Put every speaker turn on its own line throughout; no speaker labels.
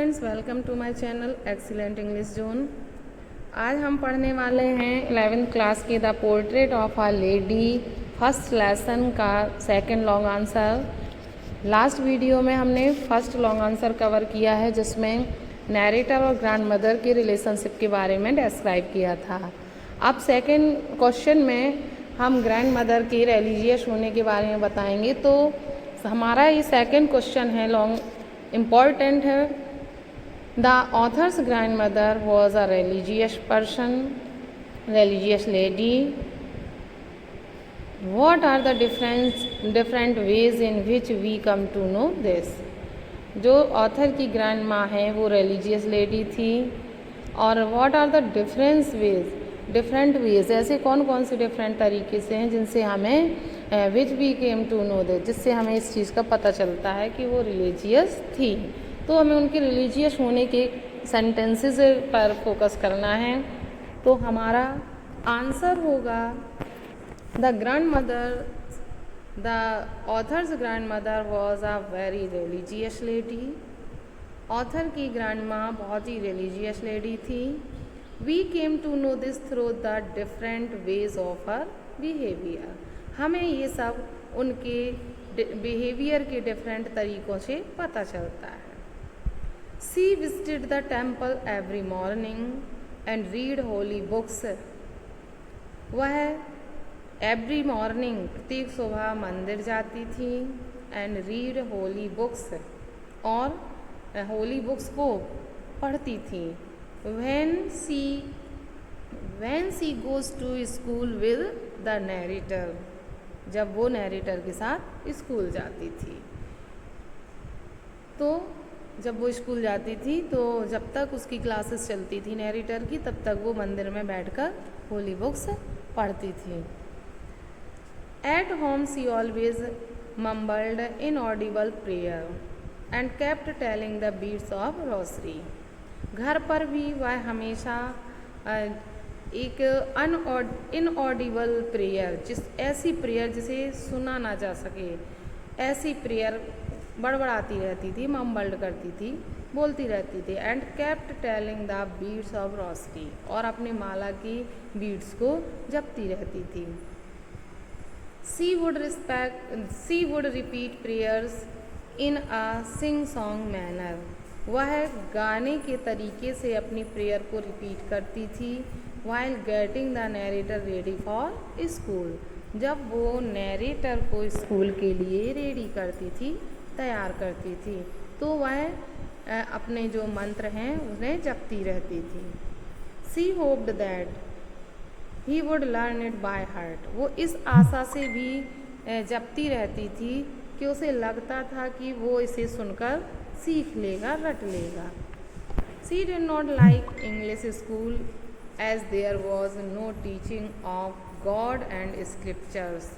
Friends, welcome to my channel excellent English zone. आज हम पढ़ने वाले हैं 11th क्लास की the portrait of a lady first lesson का second long answer. Last video में हमने फर्स्ट लॉन्ग आंसर कवर किया है, जिसमें नैरेटर और ग्रैंड मदर की रिलेशनशिप के बारे में डिस्क्राइब किया था। अब सेकंड क्वेश्चन में हम ग्रैंड मदर के रिलीजियस होने के बारे में बताएंगे। तो हमारा ये सेकंड क्वेश्चन है, लॉन्ग इम्पॉर्टेंट है। The author's grand mother was a religious person, religious lady. What are the different ways in which we come to know this. जो ऑथर की ग्रैंड माँ है वो रिलीजियस लेडी थी। और what are the different ways, ऐसे कौन कौन से डिफरेंट तरीके से हैं जिनसे हमें which we came to know this, जिससे हमें इस चीज़ का पता चलता है कि वो रिलीजियस थी। तो हमें उनके रिलीजियस होने के सेंटेंसेस पर फोकस करना है। तो हमारा आंसर होगा the author's grand mother was a very religious lady. Author की ग्रैंड माँ बहुत ही रिलीजियस लेडी थी। We came to know this through the different ways of her behaviour. हमें ये सब उनके बिहेवियर के डिफरेंट तरीक़ों से पता चलता है। She visited the temple every morning and read holy books. वह एवरी मॉर्निंग प्रत्येक सुबह मंदिर जाती थी एंड रीड होली बुक्स, और होली बुक्स को पढ़ती थी। When she goes to school with the narrator, जब वो नैरेटर के साथ स्कूल जाती थी। तो जब वो स्कूल जाती थी तो जब तक उसकी क्लासेस चलती थी नैरेटर की, तब तक वो मंदिर में बैठकर होली बुक्स पढ़ती थी। At home she always mumbled inaudible prayer and kept telling the beads of rosary. घर पर भी वह हमेशा एक इनऑडिबल प्रेयर, ऐसी प्रेयर जिसे सुना ना जा सके, ऐसी प्रेयर बड़बड़ाती रहती थी, मम्बल्ड करती थी, बोलती रहती थी। And kept telling the beads of rosary, और अपनी माला की बीट्स को जपती रहती थी। She would repeat prayers in a sing song manner. वह गाने के तरीके से अपनी प्रेयर को रिपीट करती थी। While getting the narrator ready for school, जब वो नैरेटर को स्कूल के लिए रेडी करती थी, तैयार करती थी, तो वह अपने जो मंत्र हैं उन्हें जपती रहती थी। She hoped that he would learn it by heart. वो इस आशा से भी जपती रहती थी कि उसे लगता था कि वो इसे सुनकर सीख लेगा, रट लेगा। She did not like English school as there was no teaching of God and scriptures.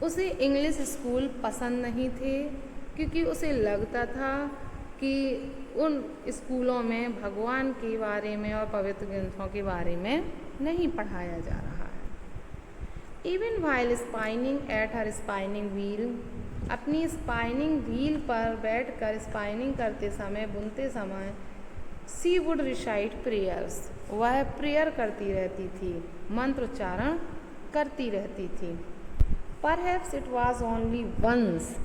उसे इंग्लिश स्कूल पसंद नहीं थे, क्योंकि उसे लगता था कि उन स्कूलों में भगवान के बारे में और पवित्र ग्रंथों के बारे में नहीं पढ़ाया जा रहा है। Even while spinning at her spinning wheel, अपनी स्पाइनिंग व्हील पर बैठकर स्पाइनिंग करते समय, बुनते समय, सी वुड रिसाइट प्रेयर्स, वह प्रेयर करती रहती थी, मंत्र उच्चारण करती रहती थी। Perhaps it was only once,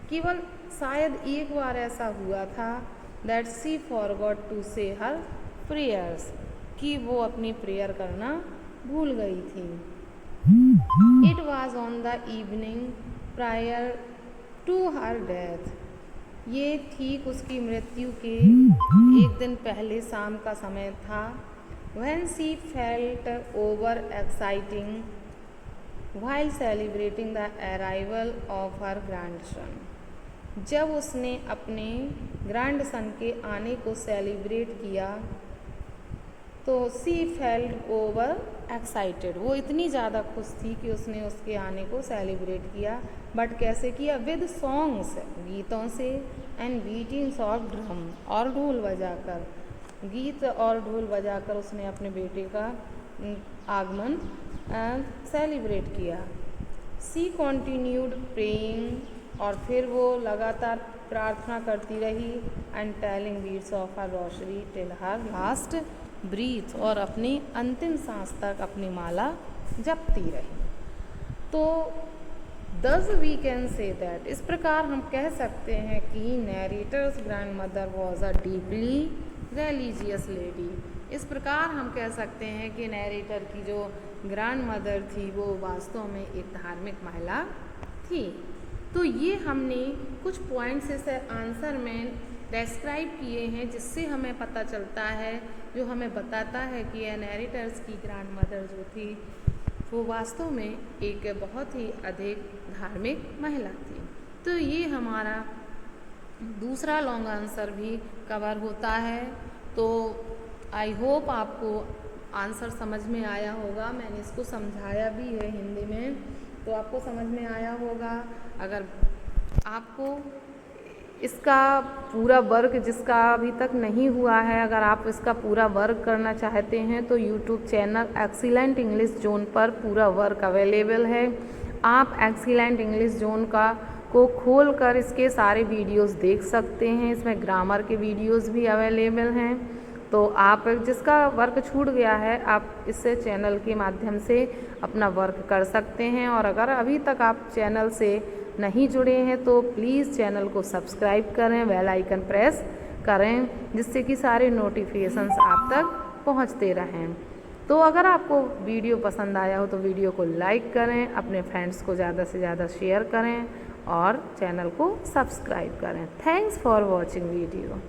केवल शायद एक बार ऐसा हुआ था, दैट सी फॉरगॉट टू से हर प्रेयर्स, कि वो अपनी प्रेयर करना भूल गई थी। It was on the evening prior to her death, ये ठीक उसकी मृत्यु के एक दिन पहले शाम का समय था। When C felt over exciting while celebrating the arrival of her grandson, जब उसने अपने ग्रैंडसन के आने को सेलिब्रेट किया तो सी फेल्ट ओवर एक्साइटेड, वो इतनी ज़्यादा खुश थी कि उसने उसके आने को सेलिब्रेट किया। बट कैसे किया? विद सॉन्ग्स, गीतों से, एंड बीटिंग्स ऑफ ड्रम, और ढोल बजाकर, गीत और ढोल बजाकर उसने अपने बेटे का आगमन सेलिब्रेट किया। सी कॉन्टिन्यूड प्रेइंग, और फिर वो लगातार प्रार्थना करती रही and telling beads of her rosary till her last breath, और अपनी अंतिम सांस तक अपनी माला जपती रही। तो दस वी कैन से दैट, इस प्रकार हम कह सकते हैं कि narrator's grand mother was a deeply religious lady. इस प्रकार हम कह सकते हैं कि नैरेटर की जो ग्रैंड मदर थी वो वास्तव में एक धार्मिक महिला थी। तो ये हमने कुछ पॉइंट्स इस आंसर में डिस्क्राइब किए हैं जिससे हमें पता चलता है, जो हमें बताता है कि यह नैरेटर्स की ग्रैंड मदर जो थी वो वास्तव में एक बहुत ही अधिक धार्मिक महिला थी। तो ये हमारा दूसरा लॉन्ग आंसर भी कवर होता है। तो आई होप आपको आंसर समझ में आया होगा। मैंने इसको समझाया भी है हिंदी में, तो आपको समझ में आया होगा। अगर आपको इसका पूरा वर्क जिसका अभी तक नहीं हुआ है, अगर आप इसका पूरा वर्क करना चाहते हैं तो YouTube channel excellent English zone पर पूरा वर्क अवेलेबल है। आप एक्सीलेंट इंग्लिश जोन को खोल कर इसके सारे वीडियोस देख सकते हैं। इसमें ग्रामर के वीडियोस भी अवेलेबल हैं। तो आप जिसका वर्क छूट गया है आप इससे चैनल के माध्यम से अपना वर्क कर सकते हैं। और अगर अभी तक आप चैनल से नहीं जुड़े हैं तो प्लीज़ चैनल को सब्सक्राइब करें, बेल आइकन प्रेस करें, जिससे कि सारे नोटिफिकेशंस आप तक पहुंचते रहें। तो अगर आपको वीडियो पसंद आया हो तो वीडियो को लाइक करें, अपने फ्रेंड्स को ज़्यादा से ज़्यादा शेयर करें और चैनल को सब्सक्राइब करें। Thanks for watching video.